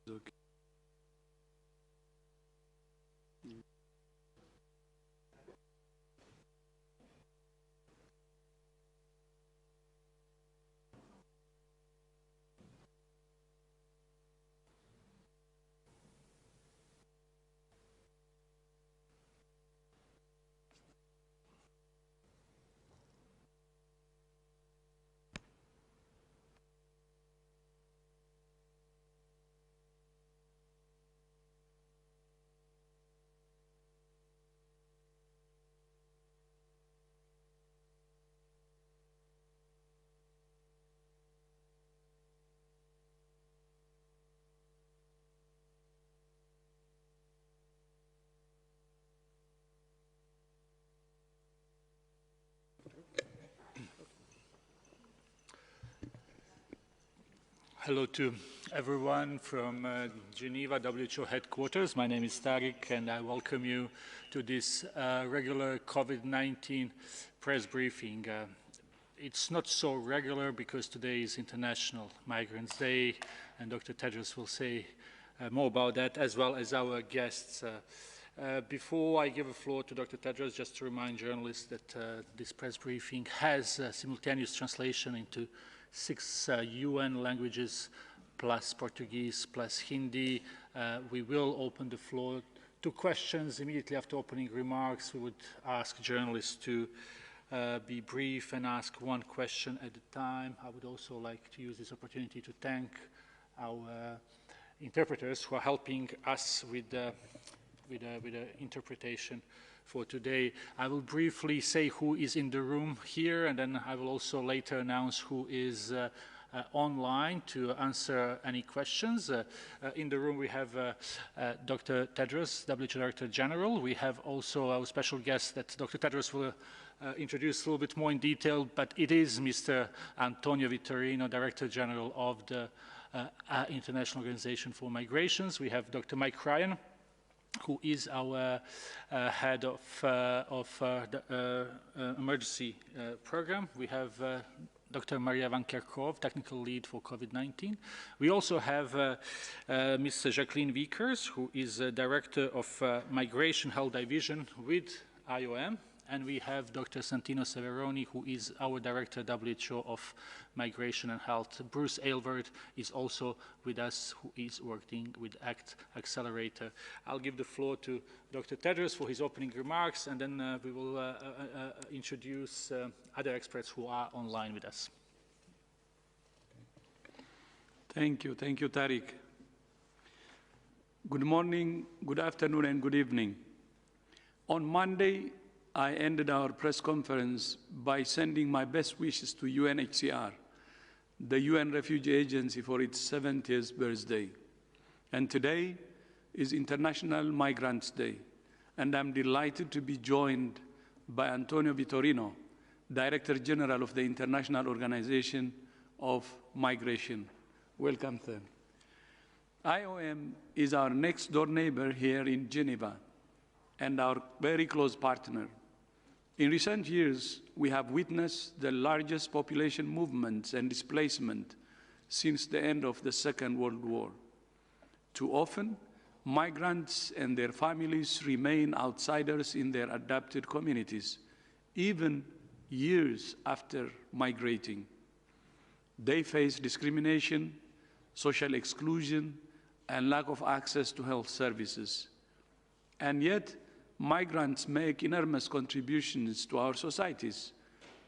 Okay. Hello to everyone from Geneva WHO headquarters. My name is Tariq and I welcome you to this regular COVID-19 press briefing. It's not so regular because today is International Migrants Day and Dr. Tedros will say more about that, as well as our guests. Before I give the floor to Dr. Tedros, just to remind journalists that this press briefing has simultaneous translation into 6 UN languages, plus Portuguese, plus Hindi. We will open the floor to questions immediately after opening remarks. We would ask journalists to be brief and ask one question at a time. I would also like to use this opportunity to thank our interpreters who are helping us with the interpretation for today. I will briefly say who is in the room here, and then I will also later announce who is online to answer any questions. In the room we have Dr. Tedros, WHO Director General. We have also our special guest that Dr. Tedros will introduce a little bit more in detail, but it is Mr. Antonio Vitorino, Director General of the International Organization for Migrations. We have Dr. Mike Ryan, who is our head of the emergency program. We have Dr. Maria Van Kerkhove, technical lead for COVID-19. We also have Ms. Jacqueline Wiekers, who is director of Migration Health Division with IOM. And we have Dr. Santino Severoni, who is our Director WHO of Migration and Health. Bruce Aylward is also with us, who is working with ACT Accelerator. I'll give the floor to Dr. Tedros for his opening remarks, and then we will introduce other experts who are online with us. Thank you, Tariq. Good morning, good afternoon, and good evening. On Monday, I ended our press conference by sending my best wishes to UNHCR, the UN Refugee Agency, for its 70th birthday. And today is International Migrants Day, and I'm delighted to be joined by Antonio Vitorino, Director General of the International Organization of Migration. Welcome, sir. IOM is our next-door neighbor here in Geneva and our very close partner. In recent years, we have witnessed the largest population movements and displacement since the end of the Second World War. Too often, migrants and their families remain outsiders in their adapted communities, even years after migrating. They face discrimination, social exclusion, and lack of access to health services. And yet, migrants make enormous contributions to our societies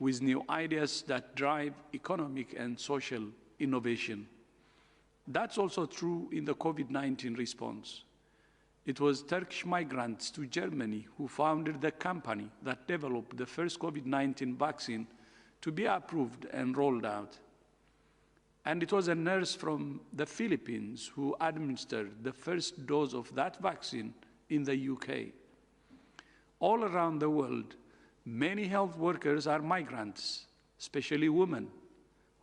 with new ideas that drive economic and social innovation. That's also true in the COVID-19 response. It was Turkish migrants to Germany who founded the company that developed the first COVID-19 vaccine to be approved and rolled out. And it was a nurse from the Philippines who administered the first dose of that vaccine in the UK. All around the world, many health workers are migrants, especially women,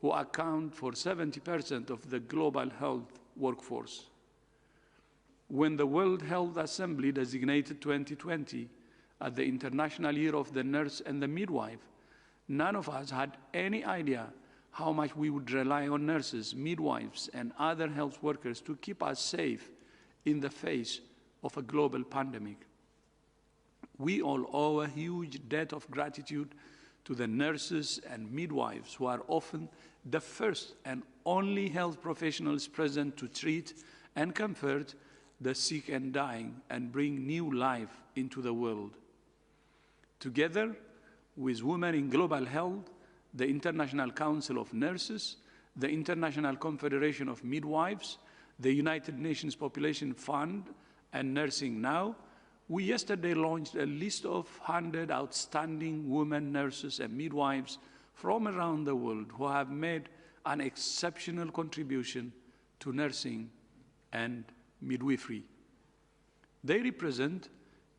who account for 70% of the global health workforce. When the World Health Assembly designated 2020 as the International Year of the Nurse and the Midwife, none of us had any idea how much we would rely on nurses, midwives, and other health workers to keep us safe in the face of a global pandemic. We all owe a huge debt of gratitude to the nurses and midwives who are often the first and only health professionals present to treat and comfort the sick and dying and bring new life into the world. Together with Women in Global Health, the International Council of Nurses, the International Confederation of Midwives, the United Nations Population Fund, and Nursing Now, we yesterday launched a list of 100 outstanding women nurses and midwives from around the world who have made an exceptional contribution to nursing and midwifery. They represent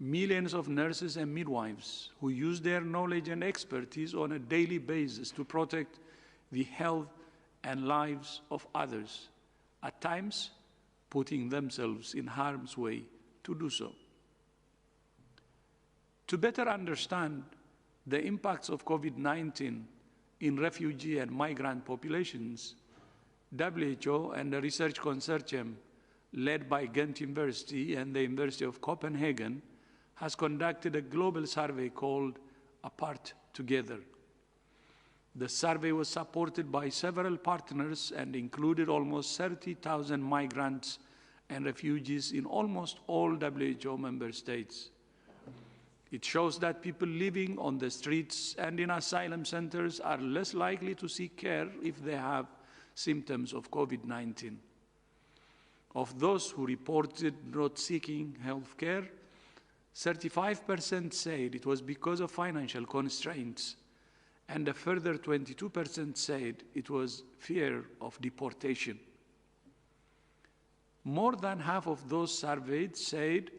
millions of nurses and midwives who use their knowledge and expertise on a daily basis to protect the health and lives of others, at times putting themselves in harm's way to do so. To better understand the impacts of COVID-19 in refugee and migrant populations, WHO and the research consortium led by Ghent University and the University of Copenhagen has conducted a global survey called Apart Together. The survey was supported by several partners and included almost 30,000 migrants and refugees in almost all WHO member states. It shows that people living on the streets and in asylum centers are less likely to seek care if they have symptoms of COVID-19. Of those who reported not seeking health care, 35% said it was because of financial constraints, and a further 22% said it was fear of deportation. More than half of those surveyed said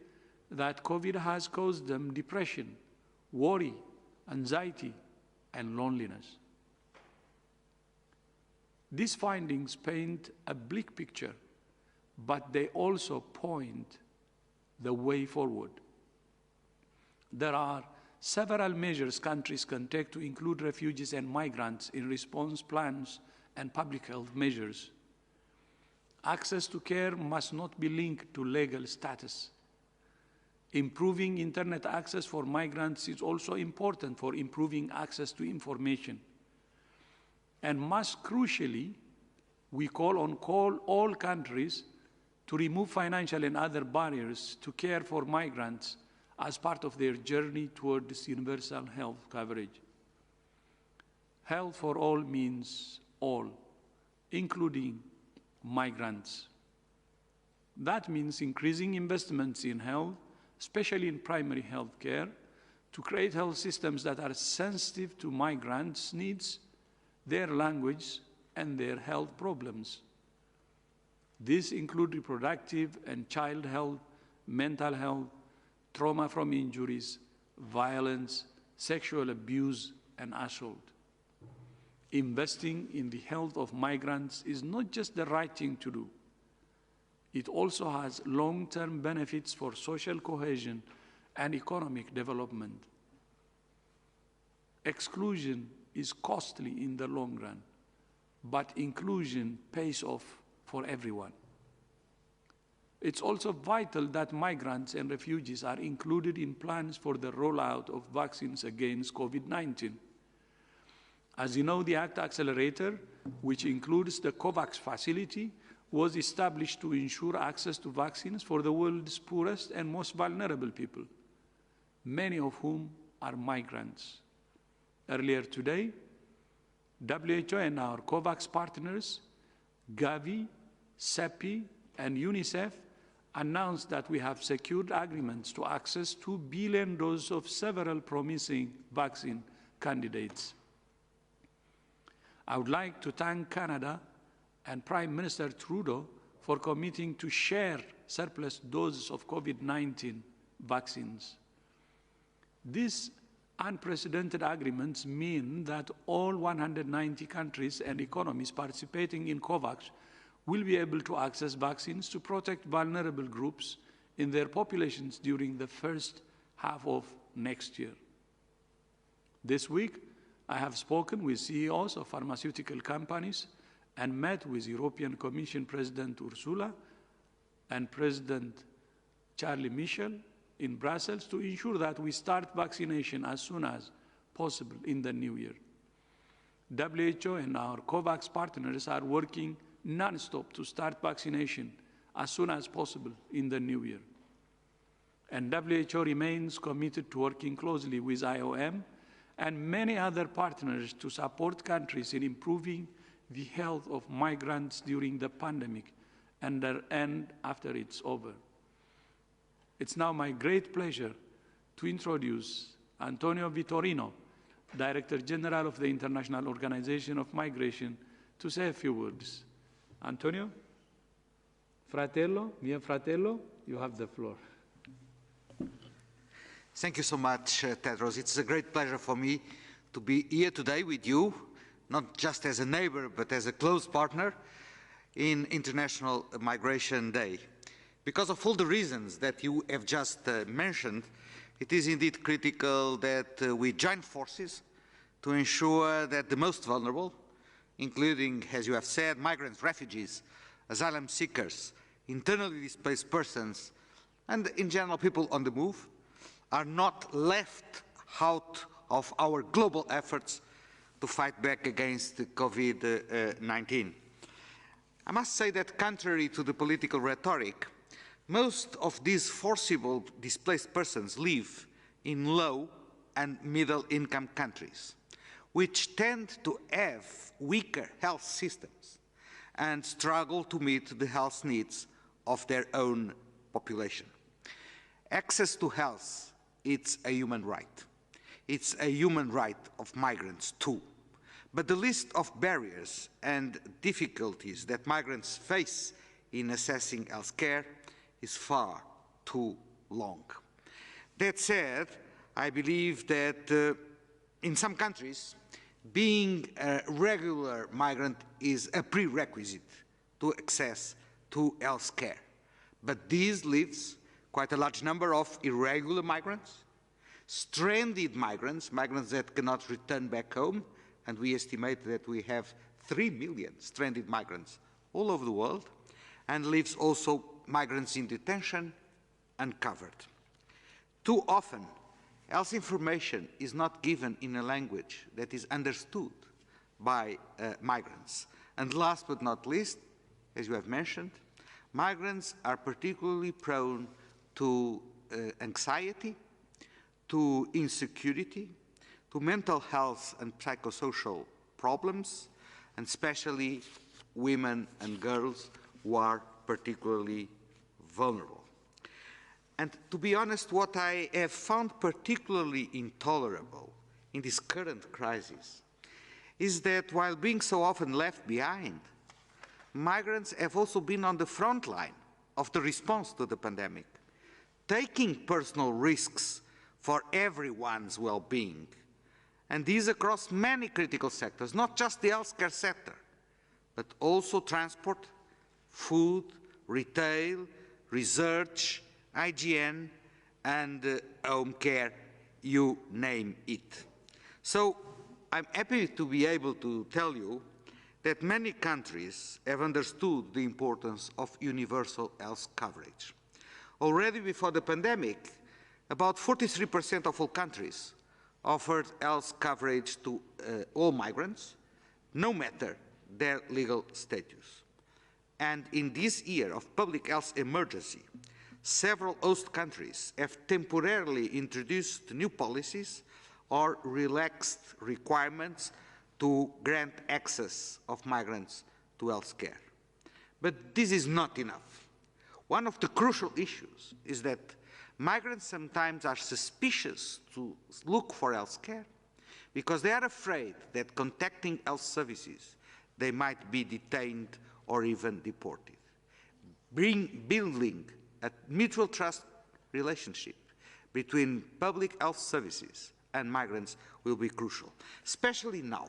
that COVID has caused them depression, worry, anxiety, and loneliness. These findings paint a bleak picture, but they also point the way forward. There are several measures countries can take to include refugees and migrants in response plans and public health measures. Access to care must not be linked to legal status. Improving internet access for migrants is also important for improving access to information. And most crucially, we call on all countries to remove financial and other barriers to care for migrants as part of their journey towards universal health coverage. Health for all means all, including migrants. That means increasing investments in health, especially in primary health care, to create health systems that are sensitive to migrants' needs, their language, and their health problems. These include reproductive and child health, mental health, trauma from injuries, violence, sexual abuse, and assault. Investing in the health of migrants is not just the right thing to do. It also has long-term benefits for social cohesion and economic development. Exclusion is costly in the long run, but inclusion pays off for everyone. It's also vital that migrants and refugees are included in plans for the rollout of vaccines against COVID-19. As you know, the ACT Accelerator, which includes the COVAX facility, was established to ensure access to vaccines for the world's poorest and most vulnerable people, many of whom are migrants. Earlier today, WHO and our COVAX partners, Gavi, CEPI, and UNICEF, announced that we have secured agreements to access 2 billion doses of several promising vaccine candidates. I would like to thank Canada and Prime Minister Trudeau for committing to share surplus doses of COVID-19 vaccines. These unprecedented agreements mean that all 190 countries and economies participating in COVAX will be able to access vaccines to protect vulnerable groups in their populations during the first half of next year. This week, I have spoken with CEOs of pharmaceutical companies and met with European Commission President Ursula and President Charlie Michel in Brussels to ensure that we start vaccination as soon as possible in the new year. WHO and our COVAX partners are working non-stop to start vaccination as soon as possible in the new year. And WHO remains committed to working closely with IOM and many other partners to support countries in improving the health of migrants during the pandemic and after it's over. It's now my great pleasure to introduce Antonio Vitorino, Director General of the International Organization of Migration, to say a few words. Antonio? Fratello, mio fratello, you have the floor. Thank you so much, Tedros. It's a great pleasure for me to be here today with you, not just as a neighbor, but as a close partner in International Migration Day. Because of all the reasons that you have just mentioned, it is indeed critical that we join forces to ensure that the most vulnerable, including, as you have said, migrants, refugees, asylum seekers, internally displaced persons, and in general people on the move, are not left out of our global efforts to fight back against COVID-19. I must say that contrary to the political rhetoric, most of these forcible displaced persons live in low and middle income countries, which tend to have weaker health systems and struggle to meet the health needs of their own population. Access to health, it's a human right. It's a human right of migrants too. But the list of barriers and difficulties that migrants face in accessing health care is far too long. That said, I believe that in some countries, being a regular migrant is a prerequisite to access to health care. But this leaves quite a large number of irregular migrants, stranded migrants, migrants that cannot return back home, and we estimate that we have 3 million stranded migrants all over the world, and leaves also migrants in detention uncovered. Too often, health information is not given in a language that is understood by migrants. And last but not least, as you have mentioned, migrants are particularly prone to anxiety, to insecurity, to mental health and psychosocial problems, and especially women and girls who are particularly vulnerable. And to be honest, what I have found particularly intolerable in this current crisis is that while being so often left behind, migrants have also been on the front line of the response to the pandemic, taking personal risks for everyone's well-being, and these across many critical sectors, not just the healthcare sector, but also transport, food, retail, research, hygiene, and home care, you name it. So I'm happy to be able to tell you that many countries have understood the importance of universal health coverage. Already before the pandemic, about 43% of all countries offered health coverage to all migrants, no matter their legal status. And in this year of public health emergency, several host countries have temporarily introduced new policies or relaxed requirements to grant access of migrants to health care. But this is not enough. One of the crucial issues is that migrants sometimes are suspicious to look for health care because they are afraid that contacting health services, they might be detained or even deported. Building a mutual trust relationship between public health services and migrants will be crucial, especially now,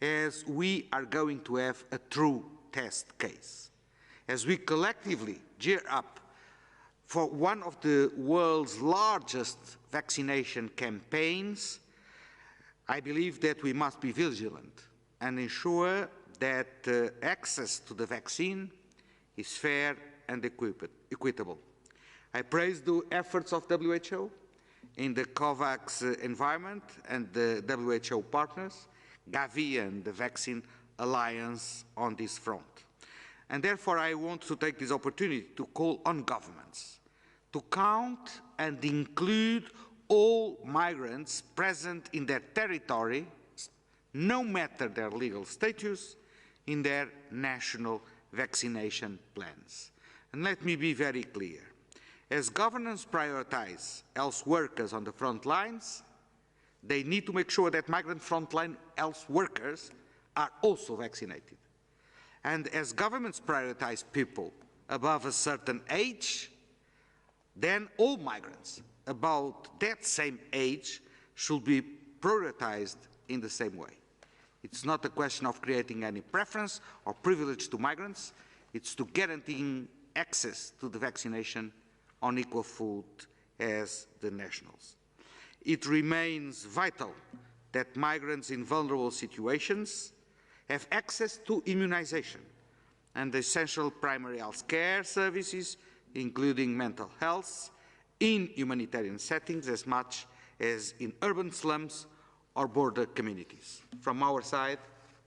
as we are going to have a true test case. As we collectively gear up for one of the world's largest vaccination campaigns, I believe that we must be vigilant and ensure that access to the vaccine is fair and equitable. I praise the efforts of WHO in the COVAX environment and the WHO partners, Gavi and the Vaccine Alliance on this front. And therefore, I want to take this opportunity to call on governments to count and include all migrants present in their territory, no matter their legal status, in their national vaccination plans. And let me be very clear. As governments prioritize health workers on the front lines, they need to make sure that migrant frontline health workers are also vaccinated. And as governments prioritize people above a certain age, then all migrants about that same age should be prioritized in the same way. It's not a question of creating any preference or privilege to migrants. It's to guaranteeing access to the vaccination on equal foot as the nationals. It remains vital that migrants in vulnerable situations have access to immunization and essential primary health care services, including mental health, in humanitarian settings as much as in urban slums or border communities. From our side,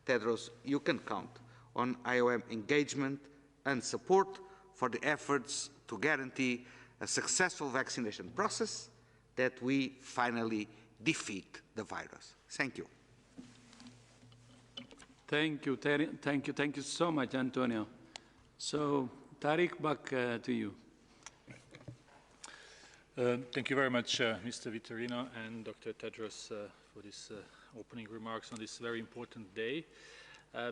Tedros, you can count on IOM engagement and support for the efforts to guarantee a successful vaccination process that we finally defeat the virus. Thank you. Thank you, thank you so much, Antonio. So, Tariq, back to you. Thank you very much, Mr. Vitorino and Dr. Tedros, for these opening remarks on this very important day.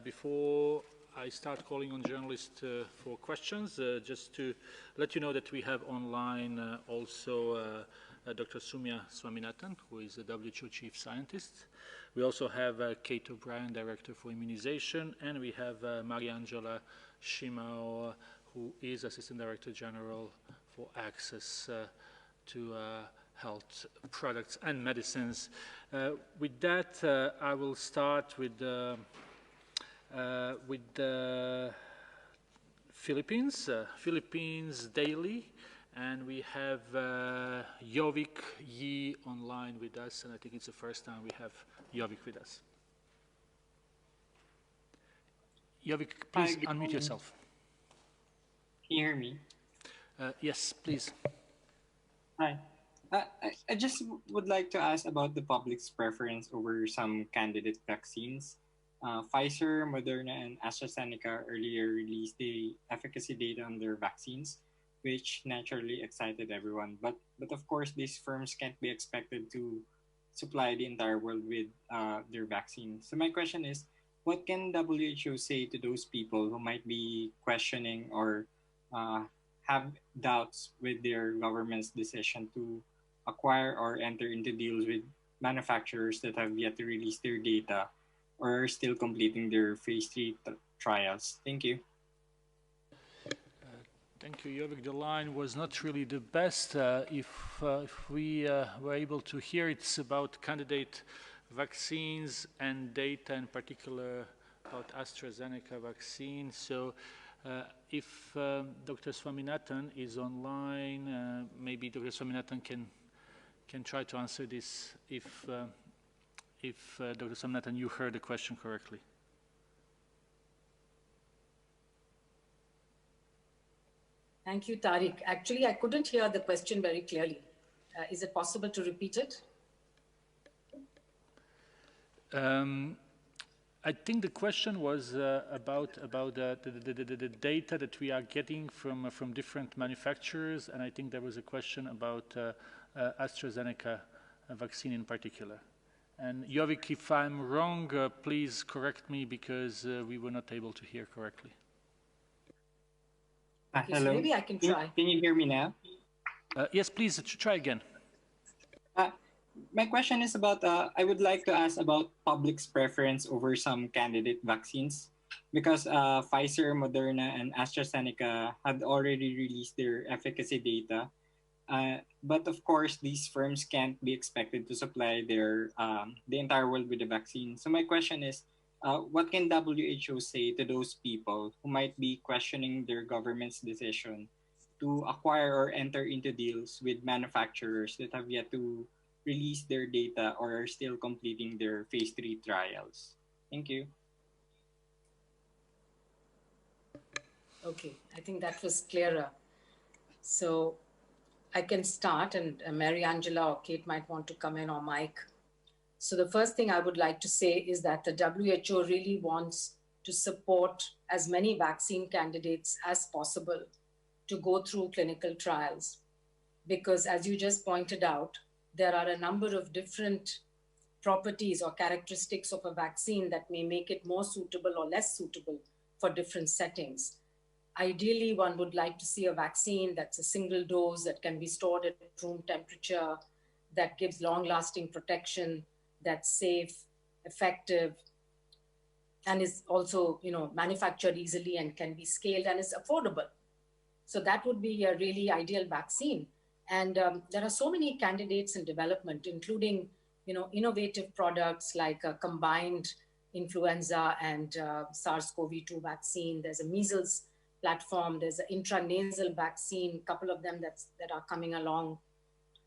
Before I start calling on journalists for questions, just to let you know that we have online also Dr. Soumya Swaminathan, who is the WHO Chief Scientist. We also have Kate O'Brien, Director for Immunization, and we have Mariangela Shimao, who is Assistant Director General for Access to health products and medicines. With that, I will start with the Philippines, Philippines Daily, and we have Jovik Yi online with us, and I think it's the first time we have Jovik with us. Jovik, please unmute yourself. Can you hear me? Yes, please. Hi. I just would like to ask about the public's preference over some candidate vaccines. Pfizer, Moderna, and AstraZeneca earlier released the efficacy data on their vaccines, which naturally excited everyone. But of course, these firms can't be expected to supply the entire world with their vaccine. So my question is, what can WHO say to those people who might be questioning or have doubts with their government's decision to acquire or enter into deals with manufacturers that have yet to release their data or are still completing their phase 3 trials? Thank you. Thank you, Jovik. The line was not really the best. If we were able to hear, it's about candidate vaccines and data in particular about AstraZeneca vaccine. So if Dr. Swaminathan is online, maybe Dr. Swaminathan can try to answer this if Dr. Swaminathan, you heard the question correctly. Thank you, Tariq. Actually, I couldn't hear the question very clearly. Is it possible to repeat it? I think the question was about the data that we are getting from different manufacturers, and I think there was a question about AstraZeneca vaccine in particular. And Jovik, if I'm wrong, please correct me because we were not able to hear correctly. Okay, Hello. so maybe I can try. Can you hear me now? Yes, please try again. My question is about, I would like to ask about public's preference over some candidate vaccines, because Pfizer, Moderna, and AstraZeneca had already released their efficacy data. But of course, these firms can't be expected to supply the entire world with the vaccine. So my question is, what can WHO say to those people who might be questioning their government's decision to acquire or enter into deals with manufacturers that have yet to release their data or are still completing their phase 3 trials? Thank you. Okay, I think that was clearer. So I can start, and Mary Angela or Kate might want to come in, or Mike. So the first thing I would like to say is that the WHO really wants to support as many vaccine candidates as possible to go through clinical trials. Because as you just pointed out, there are a number of different properties or characteristics of a vaccine that may make it more suitable or less suitable for different settings. Ideally, one would like to see a vaccine that's a single dose that can be stored at room temperature, that gives long-lasting protection, that's safe, effective, and is also, manufactured easily and can be scaled and is affordable. So that would be a really ideal vaccine. And there are so many candidates in development, including, innovative products like a combined influenza and SARS-CoV-2 vaccine. There's a measles platform. There's an intranasal vaccine, a couple of them that are coming along.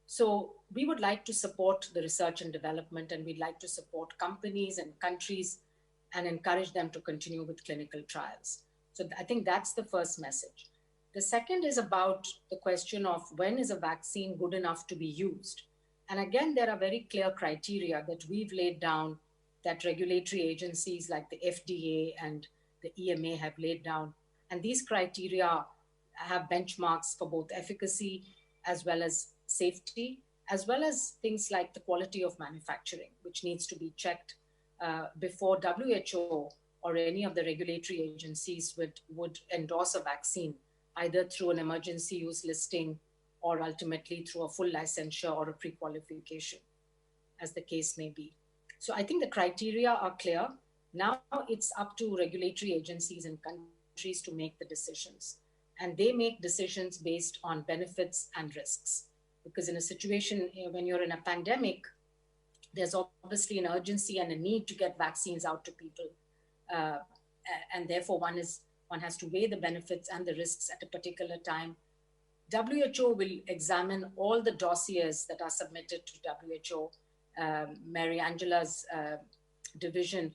So we would like to support the research and development, and we'd like to support companies and countries and encourage them to continue with clinical trials. So I think that's the first message. The second is about the question of when is a vaccine good enough to be used? And again, there are very clear criteria that we've laid down, that regulatory agencies like the FDA and the EMA have laid down. And these criteria have benchmarks for both efficacy as well as safety, as well as things like the quality of manufacturing, which needs to be checked before WHO or any of the regulatory agencies would endorse a vaccine, either through an emergency use listing or ultimately through a full licensure or a pre-qualification, as the case may be. So I think the criteria are clear. Now it's up to regulatory agencies and countries to make the decisions. And they make decisions based on benefits and risks. Because in a situation when you're in a pandemic, there's obviously an urgency and a need to get vaccines out to people. And therefore one has to weigh the benefits and the risks at a particular time. WHO will examine all the dossiers that are submitted to WHO. Mary Angela's division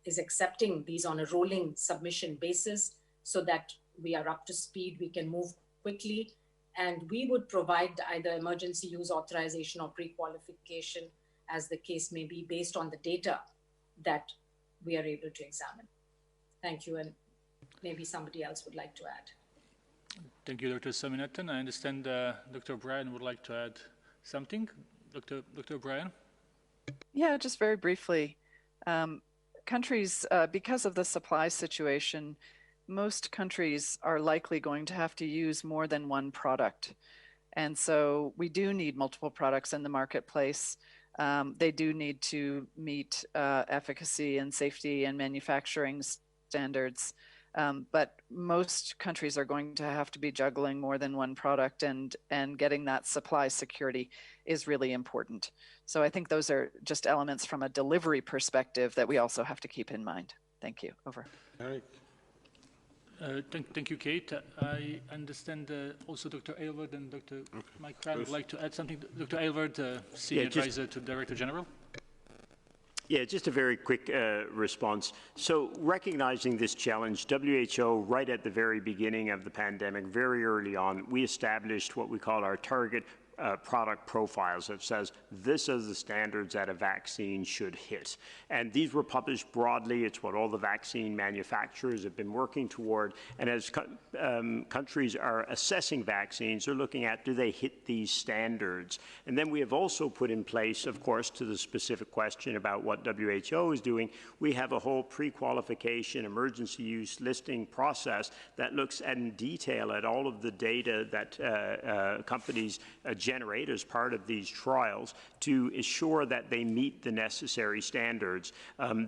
is accepting these on a rolling submission basis so that we are up to speed, we can move quickly, and we would provide either emergency use authorization or pre-qualification, as the case may be, based on the data that we are able to examine. Thank you, and maybe somebody else would like to add. Thank you, Dr. Saminathan. I understand Dr. O'Brien would like to add something. Dr. O'Brien? Yeah, just very briefly. Countries, because of the supply situation, most countries are likely going to have to use more than one product. And so we do need multiple products in the marketplace. They do need to meet efficacy and safety and manufacturing standards. But most countries are going to have to be juggling more than one product, and getting that supply security is really important. So I think those are just elements from a delivery perspective that we also have to keep in mind. Thank you. Over. Eric. Thank you, Kate. I understand also Dr. Aylward and Dr. Mike Crown would like to add something. Dr. Aylward, Senior Advisor to Director General. Yeah, just a very quick response. So recognizing this challenge, WHO, right at the very beginning of the pandemic, very early on, we established what we call our target product profiles that says this is the standards that a vaccine should hit. And these were published broadly. It's what all the vaccine manufacturers have been working toward. And as countries are assessing vaccines, they're looking at, do they hit these standards? And then we have also put in place, of course, to the specific question about what WHO is doing, we have a whole pre-qualification emergency use listing process that looks in detail at all of the data that companies generate as part of these trials to ensure that they meet the necessary standards.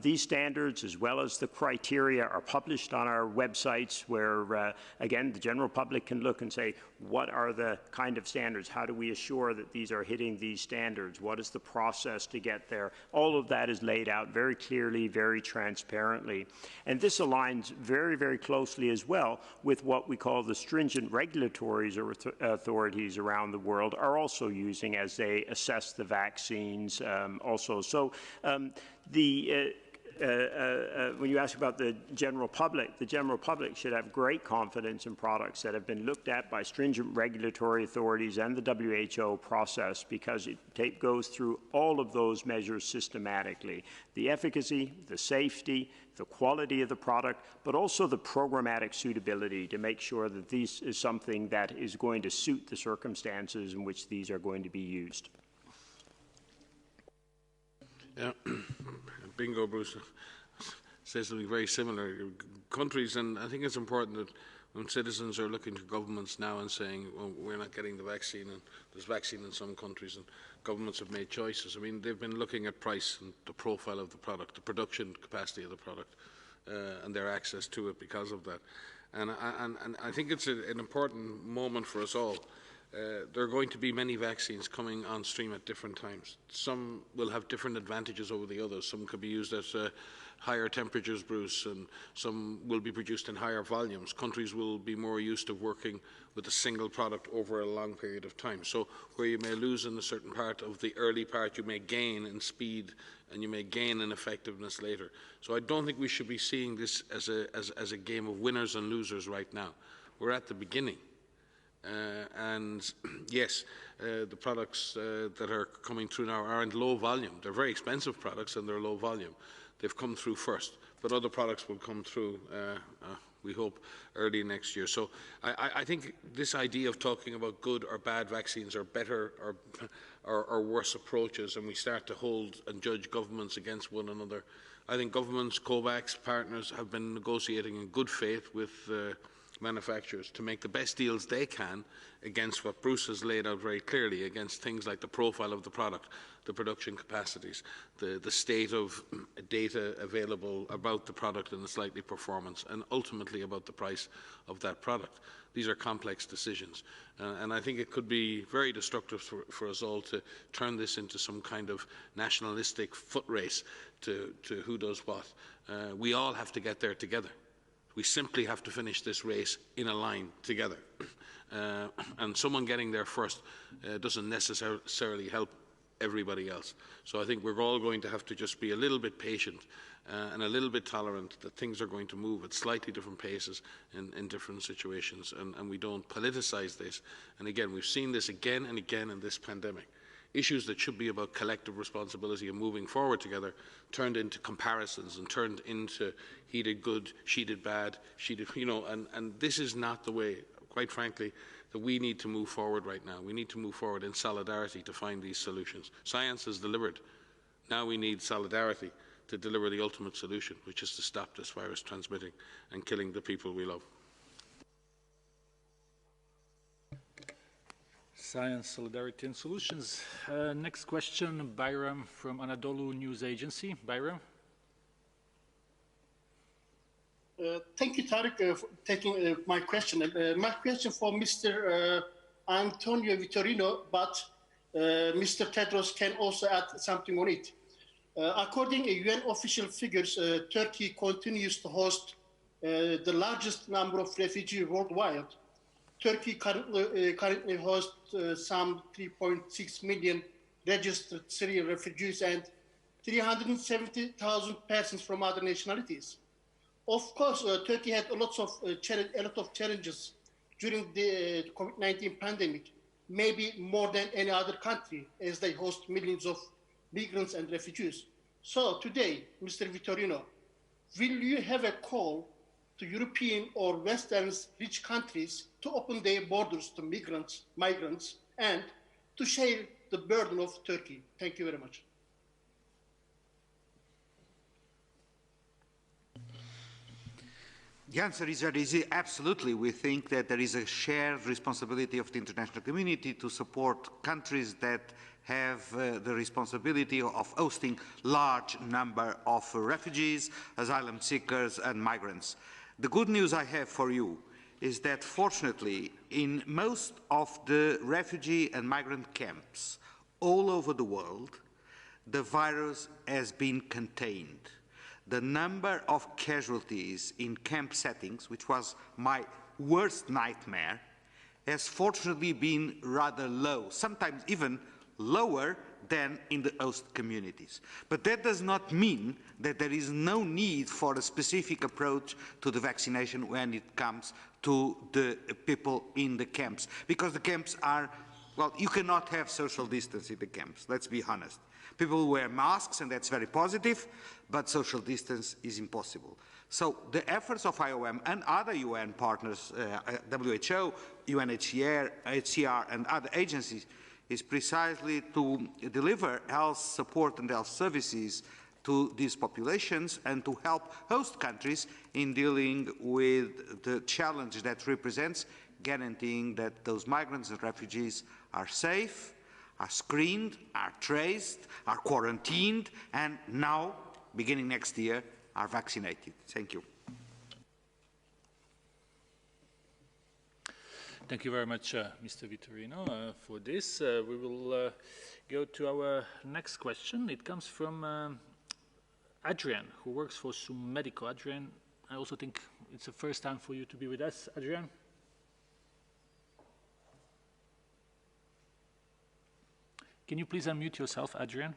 These standards, as well as the criteria, are published on our websites where, again, the general public can look and say, what are the kind of standards? How do we assure that these are hitting these standards? What is the process to get there? All of that is laid out very clearly, very transparently. And this aligns very, very closely as well with what we call the stringent regulatory authorities around the world are also using as they assess the vaccines also. So when you ask about the general public should have great confidence in products that have been looked at by stringent regulatory authorities and the WHO process, because it goes through all of those measures systematically. The efficacy, the safety, the quality of the product, but also the programmatic suitability to make sure that this is something that is going to suit the circumstances in which these are going to be used. Yeah. Bingo, Bruce says something very similar. Countries, and I think it's important that when citizens are looking to governments now and saying, well, we're not getting the vaccine, and there's vaccine in some countries, and governments have made choices. I mean, they've been looking at price and the profile of the product, the production capacity of the product, and their access to it because of that. And I think it's an important moment for us all. There are going to be many vaccines coming on stream at different times. Some will have different advantages over the others. Some could be used at higher temperatures, Bruce, and some will be produced in higher volumes. Countries will be more used to working with a single product over a long period of time. So where you may lose in a certain part of the early part, you may gain in speed and you may gain in effectiveness later. So I don't think we should be seeing this as a game of winners and losers right now. We're at the beginning. And yes, the products that are coming through now are in low volume. They're very expensive products and they're low volume. They've come through first, but other products will come through, we hope, early next year. So I think this idea of talking about good or bad vaccines or better or worse approaches, and we start to hold and judge governments against one another. I think governments, COVAX partners have been negotiating in good faith with manufacturers to make the best deals they can against what Bruce has laid out very clearly, against things like the profile of the product, the production capacities, the state of data available about the product and its likely performance, and ultimately about the price of that product. These are complex decisions, and I think it could be very destructive for us all to turn this into some kind of nationalistic foot race to who does what. We all have to get there together. We simply have to finish this race in a line together. And someone getting there first doesn't necessarily help everybody else. So I think we're all going to have to just be a little bit patient and a little bit tolerant that things are going to move at slightly different paces in different situations, and we don't politicize this. And again, we've seen this again and again in this pandemic. Issues that should be about collective responsibility and moving forward together turned into comparisons and turned into he did good, she did bad, she did, and this is not the way, quite frankly, that we need to move forward right now. We need to move forward in solidarity to find these solutions. Science has delivered. Now we need solidarity to deliver the ultimate solution, which is to stop this virus transmitting and killing the people we love. Science, Solidarity and Solutions. Next question, Bayram from Anadolu News Agency. Bayram. Thank you, Tariq, for taking my question. My question for Mr. Antonio Vitorino, but Mr. Tedros can also add something on it. According to UN official figures, Turkey continues to host the largest number of refugees worldwide. Turkey currently hosts some 3.6 million registered Syrian refugees and 370,000 persons from other nationalities. Of course, Turkey had a lot of challenges during the COVID-19 pandemic, maybe more than any other country, as they host millions of migrants and refugees. So today, Mr. Vitorino, will you have a call to European or Western rich countries to open their borders to migrants, and to share the burden of Turkey? Thank you very much. The answer is very easy. Absolutely. We think that there is a shared responsibility of the international community to support countries that have the responsibility of hosting large number of refugees, asylum seekers and migrants. The good news I have for you is that fortunately in most of the refugee and migrant camps all over the world, the virus has been contained. The number of casualties in camp settings, which was my worst nightmare, has fortunately been rather low, sometimes even lower than in the host communities. But that does not mean that there is no need for a specific approach to the vaccination when it comes to the people in the camps. Because the camps are, well, you cannot have social distance in the camps, let's be honest. People wear masks, and that's very positive, but social distance is impossible. So the efforts of IOM and other UN partners, WHO, UNHCR, HCR, and other agencies, is precisely to deliver health support and health services to these populations and to help host countries in dealing with the challenge that represents guaranteeing that those migrants and refugees are safe, are screened, are traced, are quarantined, and now, beginning next year, are vaccinated. Thank you. Thank you very much, Mr. Vitorino, for this. We will go to our next question. It comes from Adrian, who works for Medico. Adrian, I also think it's the first time for you to be with us. Adrian? Can you please unmute yourself, Adrian?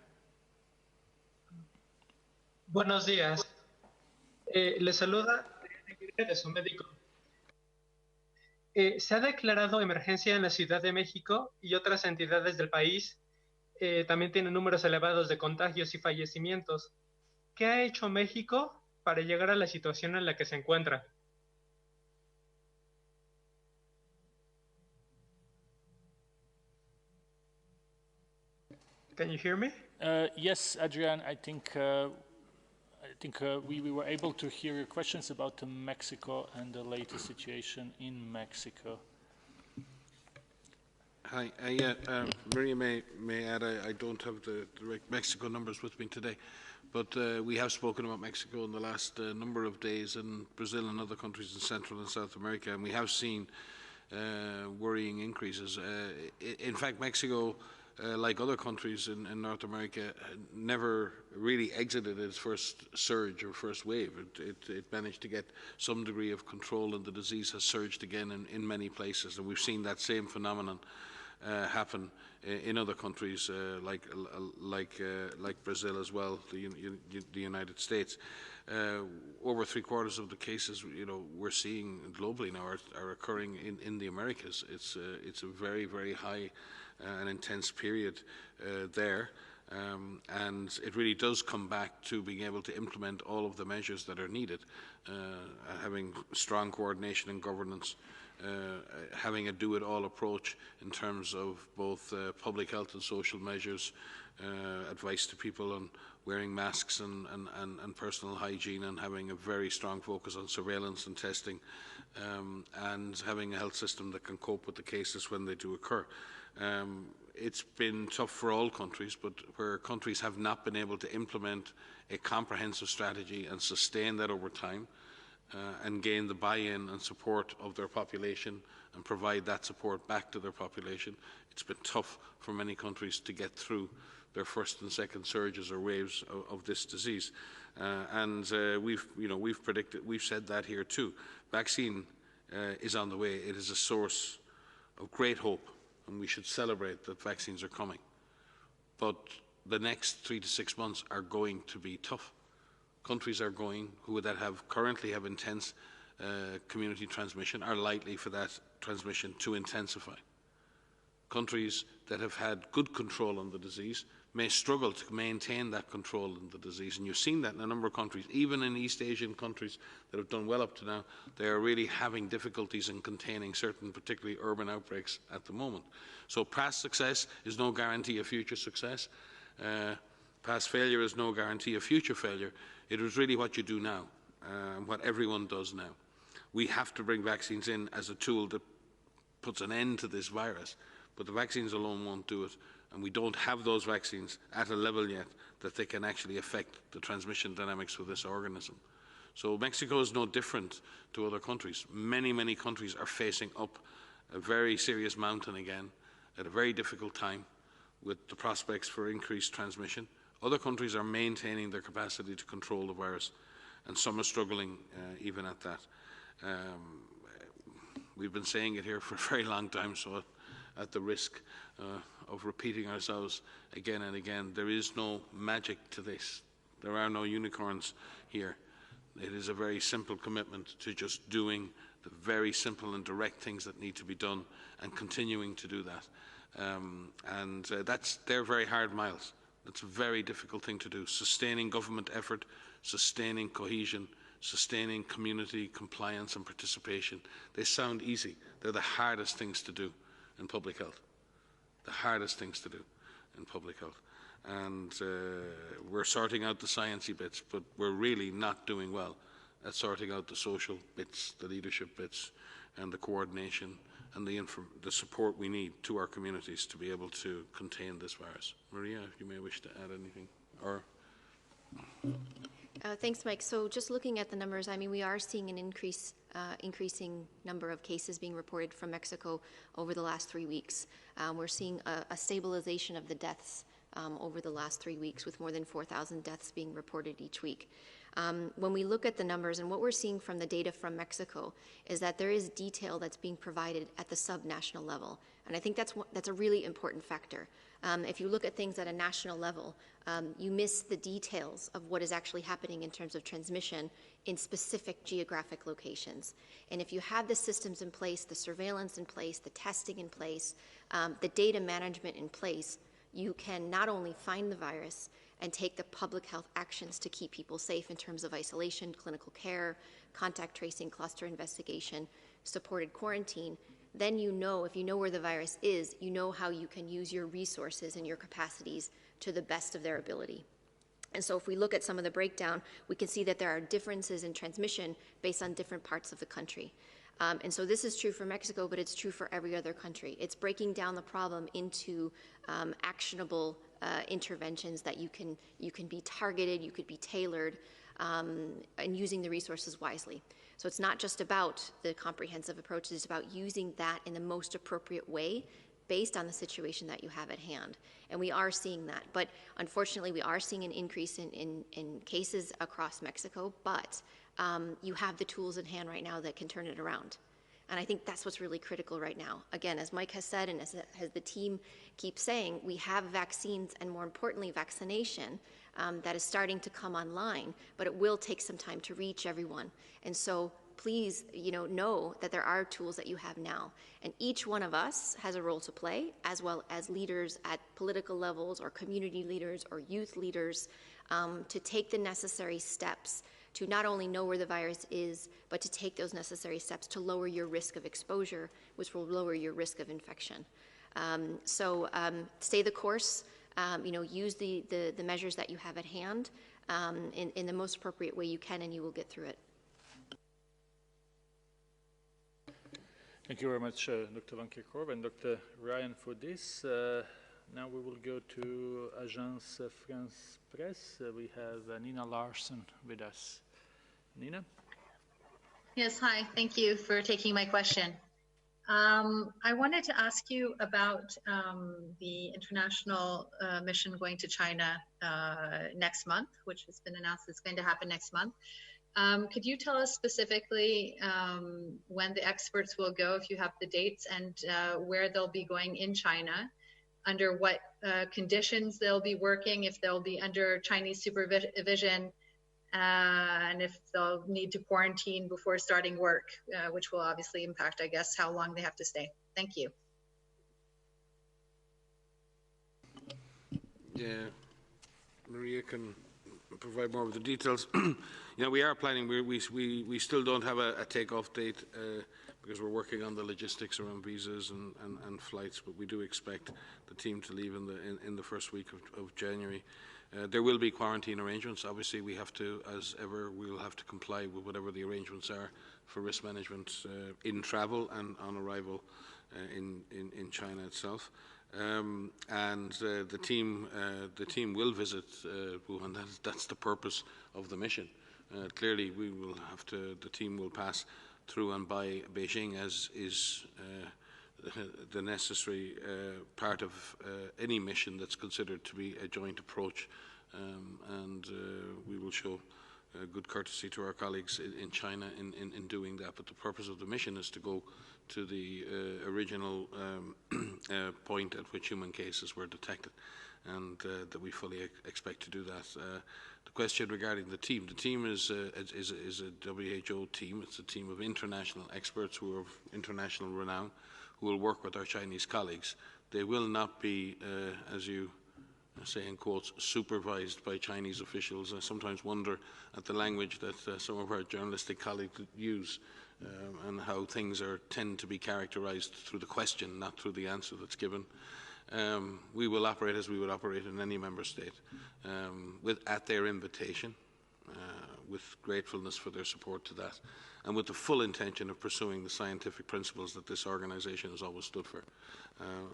Buenos días. Le saluda de su médico. Se ha declarado emergencia en la Ciudad de México y otras entidades del país. También tienen números elevados de contagios y fallecimientos. ¿Qué ha hecho México para llegar a la situación en la que se encuentra? Can you hear me? Yes, Adrian, I think we were able to hear your questions about Mexico and the latest situation in Mexico. Hi, Maria may add, I don't have the direct Mexico numbers with me today, but we have spoken about Mexico in the last number of days, and Brazil and other countries in Central and South America, and we have seen worrying increases. In fact, Mexico, like other countries in North America, never really exited its first surge or first wave. It managed to get some degree of control, and the disease has surged again in many places. And we've seen that same phenomenon happen in other countries like Brazil as well, the United States. Over 3/4 of the cases, we're seeing globally now are occurring in the Americas. It's a very, very high an intense period there, and it really does come back to being able to implement all of the measures that are needed, having strong coordination and governance, having a do-it-all approach in terms of both public health and social measures, advice to people on wearing masks and personal hygiene, and having a very strong focus on surveillance and testing, and having a health system that can cope with the cases when they do occur. It's been tough for all countries, but where countries have not been able to implement a comprehensive strategy and sustain that over time, and gain the buy-in and support of their population and provide that support back to their population, it's been tough for many countries to get through their first and second surges or waves of this disease. We've predicted, we've said that here too. Vaccine is on the way. It is a source of great hope, and we should celebrate that vaccines are coming. But the next 3 to 6 months are going to be tough. Countries are going, currently have intense community transmission, are likely for that transmission to intensify. Countries that have had good control on the disease may struggle to maintain that control on the disease. And you've seen that in a number of countries, even in East Asian countries that have done well up to now. They are really having difficulties in containing certain, particularly urban outbreaks at the moment. So past success is no guarantee of future success. Past failure is no guarantee of future failure. It is really what you do now, what everyone does now. We have to bring vaccines in as a tool that puts an end to this virus, but the vaccines alone won't do it, and we don't have those vaccines at a level yet that they can actually affect the transmission dynamics of this organism. So Mexico is no different to other countries. Many, many countries are facing up a very serious mountain again at a very difficult time with the prospects for increased transmission. Other countries are maintaining their capacity to control the virus, and some are struggling even at that. We've been saying it here for a very long time, so at the risk of repeating ourselves again and again, there is no magic to this. There are no unicorns here. It is a very simple commitment to just doing the very simple and direct things that need to be done and continuing to do that. They're very hard miles. That's a very difficult thing to do. Sustaining government effort, sustaining cohesion, sustaining community compliance and participation. They sound easy. They're the hardest things to do in public health. The hardest things to do in public health. And we're sorting out the sciencey bits, but we're really not doing well at sorting out the social bits, the leadership bits, and the coordination and the support we need to our communities to be able to contain this virus. Maria, if you may wish to add anything, or... Thanks, Mike. So just looking at the numbers, I mean, we are seeing an increasing number of cases being reported from Mexico over the last 3 weeks. We're seeing a stabilization of the deaths over the last 3 weeks, with more than 4,000 deaths being reported each week. When we look at the numbers, and what we're seeing from the data from Mexico is that there is detail that's being provided at the subnational level. And I think that's a really important factor. If you look at things at a national level, you miss the details of what is actually happening in terms of transmission in specific geographic locations. And if you have the systems in place, the surveillance in place, the testing in place, the data management in place, you can not only find the virus and take the public health actions to keep people safe in terms of isolation, clinical care, contact tracing, cluster investigation, supported quarantine, then you know, if you know where the virus is, you know how you can use your resources and your capacities to the best of their ability. And so if we look at some of the breakdown, we can see that there are differences in transmission based on different parts of the country. And so this is true for Mexico, but it's true for every other country. It's breaking down the problem into actionable interventions that you can be targeted, you could be tailored, and using the resources wisely. So it's not just about the comprehensive approach, it's about using that in the most appropriate way based on the situation that you have at hand. And we are seeing that. But unfortunately, we are seeing an increase in cases across Mexico, but you have the tools in hand right now that can turn it around. And I think that's what's really critical right now. Again, as Mike has said, and as the team keeps saying, we have vaccines and, more importantly, vaccination that is starting to come online, but it will take some time to reach everyone. And so please, know that there are tools that you have now. And each one of us has a role to play, as well as leaders at political levels or community leaders or youth leaders, to take the necessary steps to not only know where the virus is, but to take those necessary steps to lower your risk of exposure, which will lower your risk of infection. So stay the course, use the measures that you have at hand in the most appropriate way you can, and you will get through it. Thank you very much, Dr. Van Kerkhove and Dr. Ryan, for this. Now we will go to Agence France Presse. We have Nina Larson with us. Nina? Yes, hi. Thank you for taking my question. I wanted to ask you about the international mission going to China next month, which has been announced it's going to happen next month. Could you tell us specifically when the experts will go, if you have the dates, and where they'll be going in China, under what conditions they'll be working, if they'll be under Chinese supervision, and if they'll need to quarantine before starting work, which will obviously impact, I guess, how long they have to stay. Thank you. Yeah, Maria can provide more of the details. We are planning. We still don't have a takeoff date because we're working on the logistics around visas and flights. But we do expect the team to leave in the first week of January. There will be quarantine arrangements. Obviously, we have to, as ever, we will have to comply with whatever the arrangements are for risk management in travel and on arrival in China itself. The team will visit Wuhan. That's the purpose of the mission. Clearly, we will have to. The team will pass through and by Beijing, as is the necessary part of any mission that's considered to be a joint approach, and we will show good courtesy to our colleagues in China in doing that. But the purpose of the mission is to go to the original point at which human cases were detected, and that we fully expect to do that. The question regarding the team is a WHO team. It's a team of international experts who are of international renown, who will work with our Chinese colleagues. They will not be, as you say in quotes, supervised by Chinese officials. I sometimes wonder at the language that some of our journalistic colleagues use and how things tend to be characterized through the question, not through the answer that's given. We will operate as we would operate in any member state, at their invitation, with gratefulness for their support to that, and with the full intention of pursuing the scientific principles that this organisation has always stood for.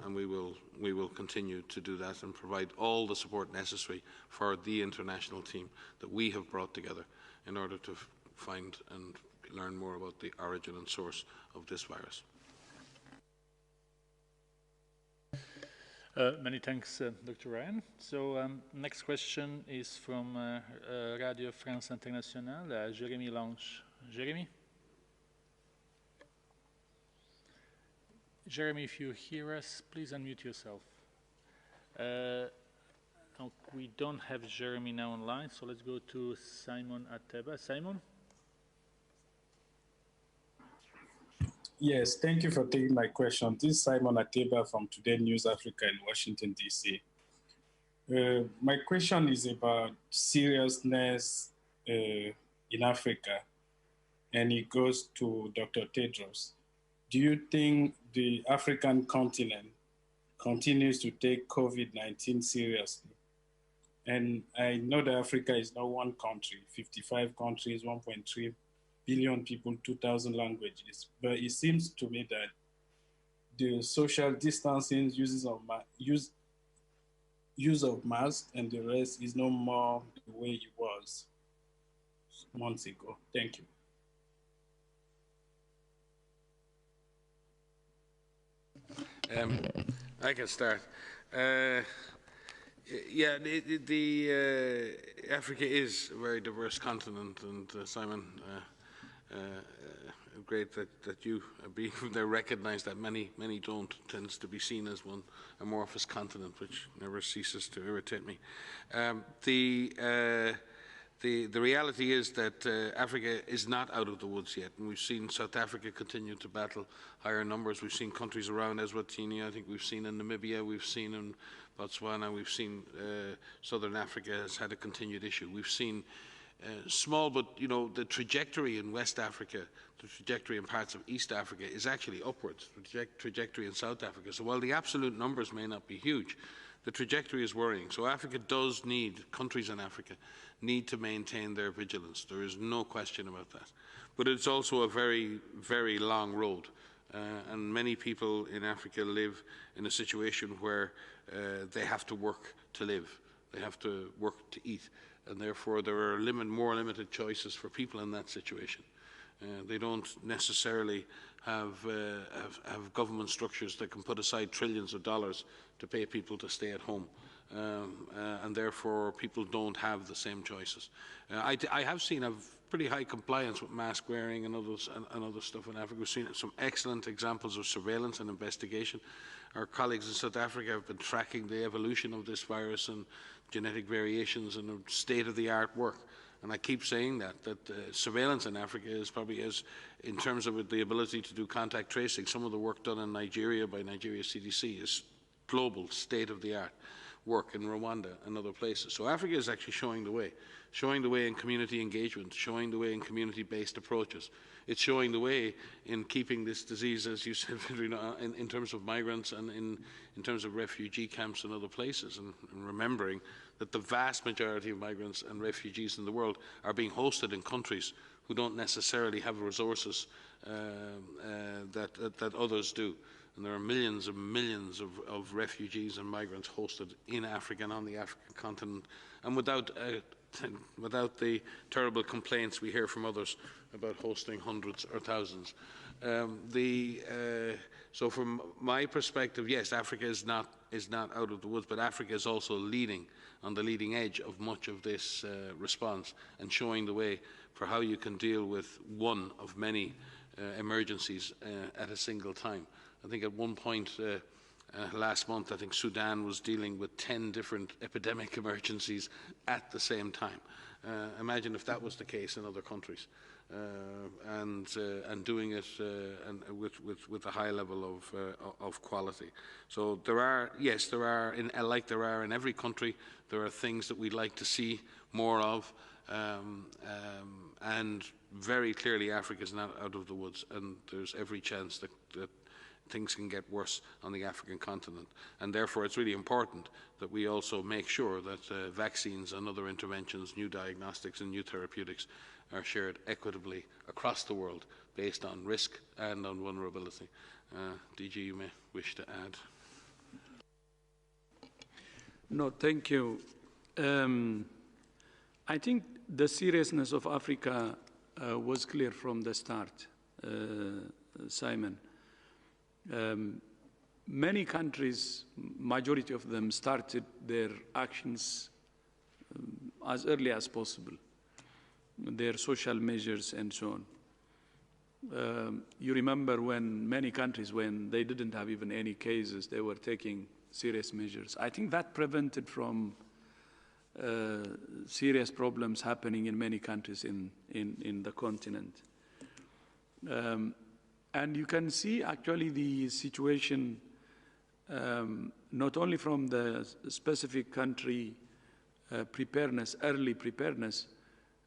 And we will continue to do that and provide all the support necessary for the international team that we have brought together in order to find and learn more about the origin and source of this virus. Many thanks, Dr. Ryan. So next question is from Radio France Internationale, Jérémy Lange. Jérémy? Jérémy, if you hear us, please unmute yourself. We don't have Jérémy now online, so let's go to Simon Ateba. Simon? Yes, thank you for taking my question. This is Simon Ateba from Today News Africa in Washington, D.C. My question is about seriousness in Africa, and it goes to Dr. Tedros. Do you think the African continent continues to take COVID-19 seriously? And I know that Africa is not one country, 55 countries, 1.3 billion people, 2,000 languages. But it seems to me that the social distancing, use of masks and the rest is no more the way it was months ago. Thank you. I can start. Yeah, Africa is a very diverse continent, and Simon, great that you, being from there, recognise that many don't. Tends to be seen as one amorphous continent, which never ceases to irritate me. The reality is that Africa is not out of the woods yet, and we've seen South Africa continue to battle higher numbers. We've seen countries around Eswatini. I think we've seen in Namibia, we've seen in Botswana, we've seen Southern Africa has had a continued issue. We've seen small, but the trajectory in West Africa, the trajectory in parts of East Africa is actually upwards. The trajectory in South Africa. So while the absolute numbers may not be huge, the trajectory is worrying. So Africa does need, countries in Africa need to maintain their vigilance. There is no question about that. But it's also a very, very long road. And many people in Africa live in a situation where they have to work to live. They have to work to eat. And therefore there are more limited choices for people in that situation. They don't necessarily have government structures that can put aside trillions of dollars to pay people to stay at home. And therefore people don't have the same choices. I have seen a pretty high compliance with mask wearing and other stuff in Africa. We've seen some excellent examples of surveillance and investigation. Our colleagues in South Africa have been tracking the evolution of this virus and genetic variations and state-of-the-art work. And I keep saying that surveillance in Africa is probably, in terms of the ability to do contact tracing, some of the work done in Nigeria by Nigeria CDC is global, state-of-the-art. work in Rwanda and other places. So Africa is actually showing the way in community engagement, showing the way in community-based approaches. It's showing the way in keeping this disease, as you said, in terms of migrants and in terms of refugee camps and other places, and remembering that the vast majority of migrants and refugees in the world are being hosted in countries who don't necessarily have resources that others do. And there are millions and millions of refugees and migrants hosted in Africa and on the African continent, and without the terrible complaints we hear from others about hosting hundreds or thousands. So from my perspective, yes, Africa is not out of the woods, but Africa is also leading on the leading edge of much of this response and showing the way for how you can deal with one of many emergencies at a single time. I think at one point last month, I think Sudan was dealing with 10 different epidemic emergencies at the same time. Imagine if that was the case in other countries, and doing it with a high level of quality. So there are, like there are in every country, there are things that we'd like to see more of, and very clearly Africa is not out of the woods, and there's every chance that things can get worse on the African continent. And therefore it's really important that we also make sure that vaccines and other interventions, new diagnostics and new therapeutics are shared equitably across the world based on risk and on vulnerability. DG, you may wish to add. No, thank you. I think the seriousness of Africa was clear from the start, Simon. Many countries, majority of them, started their actions as early as possible, their social measures and so on. You remember when many countries, when they didn't have even any cases, they were taking serious measures. I think that prevented from serious problems happening in many countries in the continent. And you can see actually the situation not only from the specific country preparedness, early preparedness,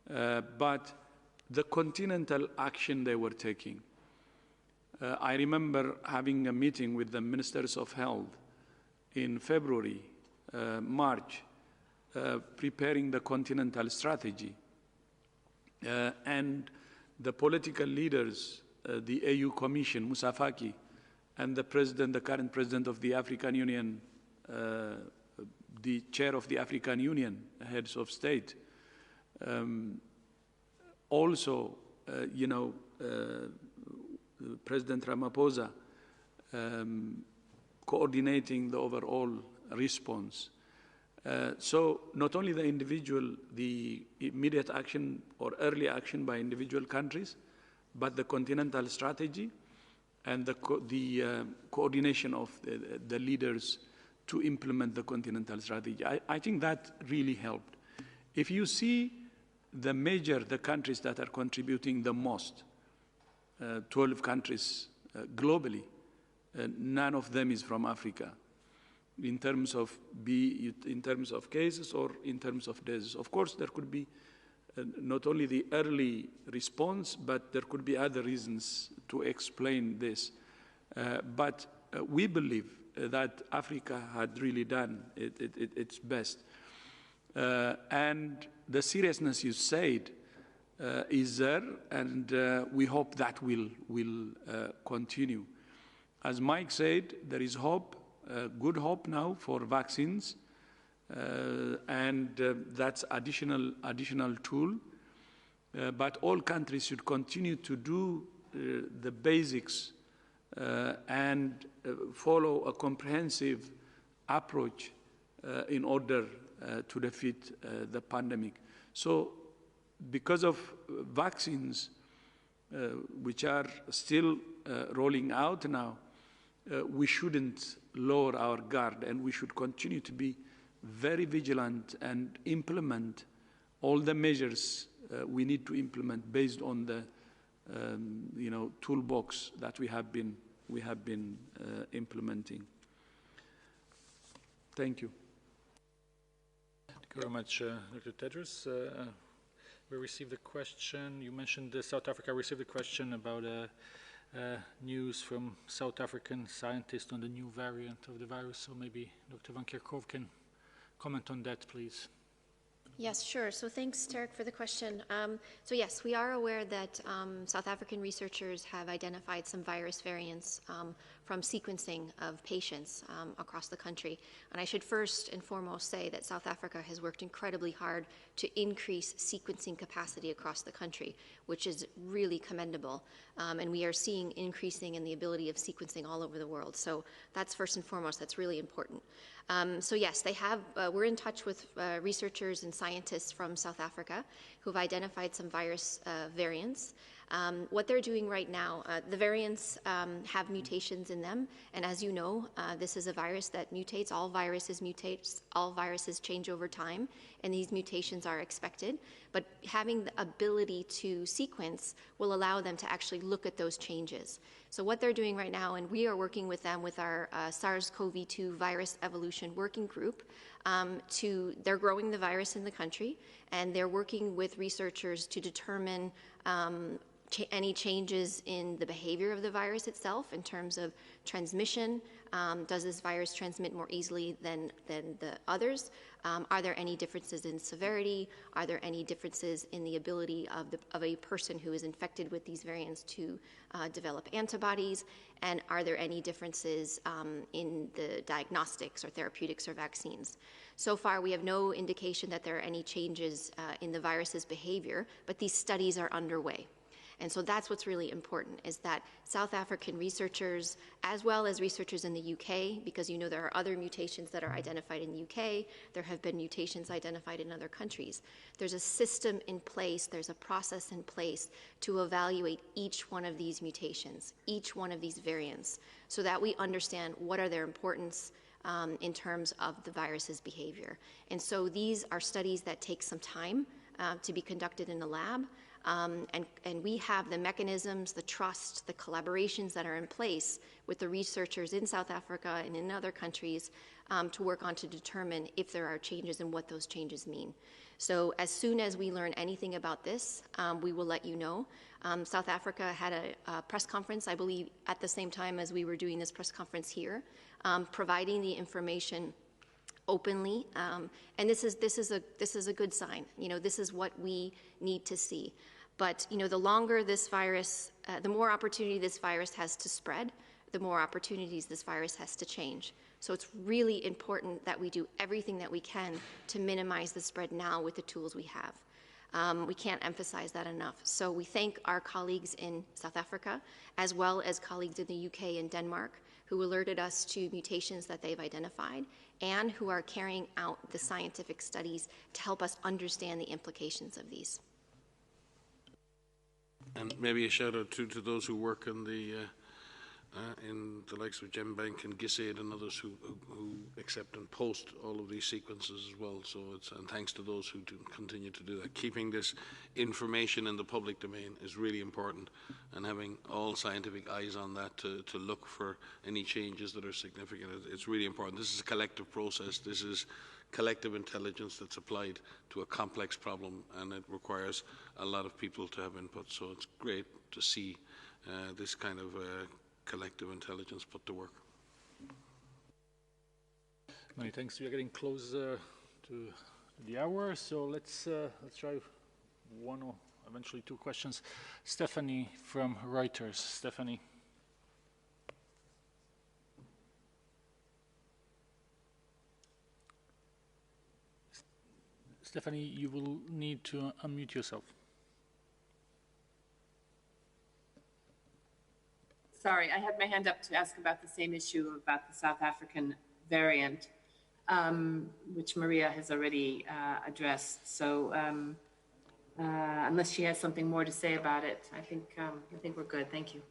but the continental action they were taking. I remember having a meeting with the ministers of health in February, March, preparing the continental strategy. And the political leaders, the AU Commission, Moussa Faki, and the current president of the African Union, the chair of the African Union, heads of state, also, President Ramaphosa, coordinating the overall response. So not only the immediate action or early action by individual countries, but the continental strategy and the coordination of the leaders to implement the continental strategy. I think that really helped. If you see the countries that are contributing the most, 12 countries globally, none of them is from Africa in terms of cases or in terms of deaths. Of course, there could be not only the early response, but there could be other reasons to explain this. But we believe that Africa had really done its best. And the seriousness you said is there, and we hope that will continue. As Mike said, there is hope, good hope now for vaccines, and that's additional tool. But all countries should continue to do the basics and follow a comprehensive approach in order to defeat the pandemic. So because of vaccines, which are still rolling out now, we shouldn't lower our guard, and we should continue to be very vigilant and implement all the measures we need to implement based on the toolbox that we have been implementing. Thank you. Thank you very much, Dr. Tedros. We received a question. You mentioned South Africa received a question about news from South African scientists on the new variant of the virus. So maybe Dr. Van Kerkhove can comment on that, please. Yes, sure. So thanks, Tarek, for the question. So yes, we are aware that South African researchers have identified some virus variants from sequencing of patients across the country. And I should first and foremost say that South Africa has worked incredibly hard to increase sequencing capacity across the country, which is really commendable. And we are seeing increasing in the ability of sequencing all over the world. So that's first and foremost, that's really important. So yes, they have, we're in touch with researchers and scientists from South Africa who've identified some virus variants. What they're doing right now, the variants have mutations in them, and as you know, this is a virus that mutates. All viruses mutate, all viruses change over time, and these mutations are expected. But having the ability to sequence will allow them to actually look at those changes. So what they're doing right now, and we are working with them with our SARS-CoV-2 virus evolution working group, they're growing the virus in the country, and they're working with researchers to determine any changes in the behavior of the virus itself in terms of transmission. Does this virus transmit more easily than the others? Are there any differences in severity? Are there any differences in the ability of a person who is infected with these variants to develop antibodies? And are there any differences in the diagnostics or therapeutics or vaccines? So far, we have no indication that there are any changes in the virus's behavior, but these studies are underway. And so that's what's really important, is that South African researchers, as well as researchers in the UK, because you know there are other mutations that are identified in the UK, there have been mutations identified in other countries. There's a system in place, there's a process in place to evaluate each one of these mutations, each one of these variants, so that we understand what are their importance in terms of the virus's behavior. And so these are studies that take some time to be conducted in the lab. And we have the mechanisms, the trust, the collaborations that are in place with the researchers in South Africa and in other countries to work on to determine if there are changes and what those changes mean. So as soon as we learn anything about this, we will let you know. South Africa had a press conference, I believe, at the same time as we were doing this press conference here, providing the information openly, and this is a good sign. You know, this is what we need to see. But you know, the longer this virus, the more opportunity this virus has to spread, the more opportunities this virus has to change. So it's really important that we do everything that we can to minimize the spread now with the tools we have. We can't emphasize that enough. So we thank our colleagues in South Africa, as well as colleagues in the UK and Denmark, who alerted us to mutations that they've identified and who are carrying out the scientific studies to help us understand the implications of these. And maybe a shout out to those who work in the likes of GenBank and GISAID and others who accept and post all of these sequences as well. So and thanks to those who do continue to do that. Keeping this information in the public domain is really important, and having all scientific eyes on that to look for any changes that are significant. It's really important. This is a collective process. This is collective intelligence that's applied to a complex problem, and it requires a lot of people to have input. So it's great to see this kind of collective intelligence put to work. Many thanks. We are getting closer to the hour, so let's try one or eventually two questions. Stephanie from Reuters. Stephanie. Stephanie, you will need to unmute yourself. Sorry, I had my hand up to ask about the same issue about the South African variant, which Maria has already addressed. So unless she has something more to say about it, I think we're good. Thank you.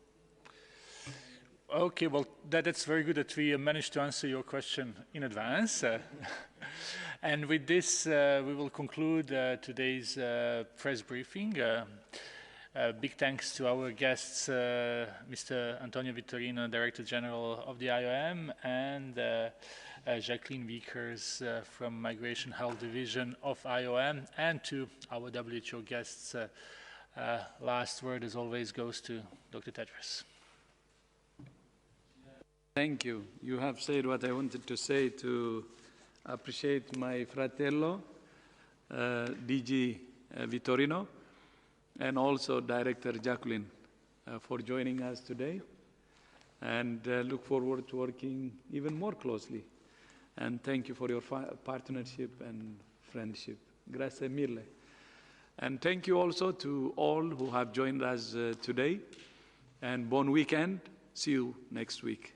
Okay, well, that's very good that we managed to answer your question in advance. And with this, we will conclude today's press briefing. Big thanks to our guests, Mr. Antonio Vittorino, Director General of the IOM, and Jacqueline Vickers from Migration Health Division of IOM, and to our WHO guests. Last word, as always, goes to Dr. Tedros. Thank you. You have said what I wanted to say, to appreciate my fratello, DG Vittorino, and also Director Jacqueline for joining us today, and look forward to working even more closely. And thank you for your partnership and friendship. Grazie mille. And thank you also to all who have joined us today, and bon weekend. See you next week.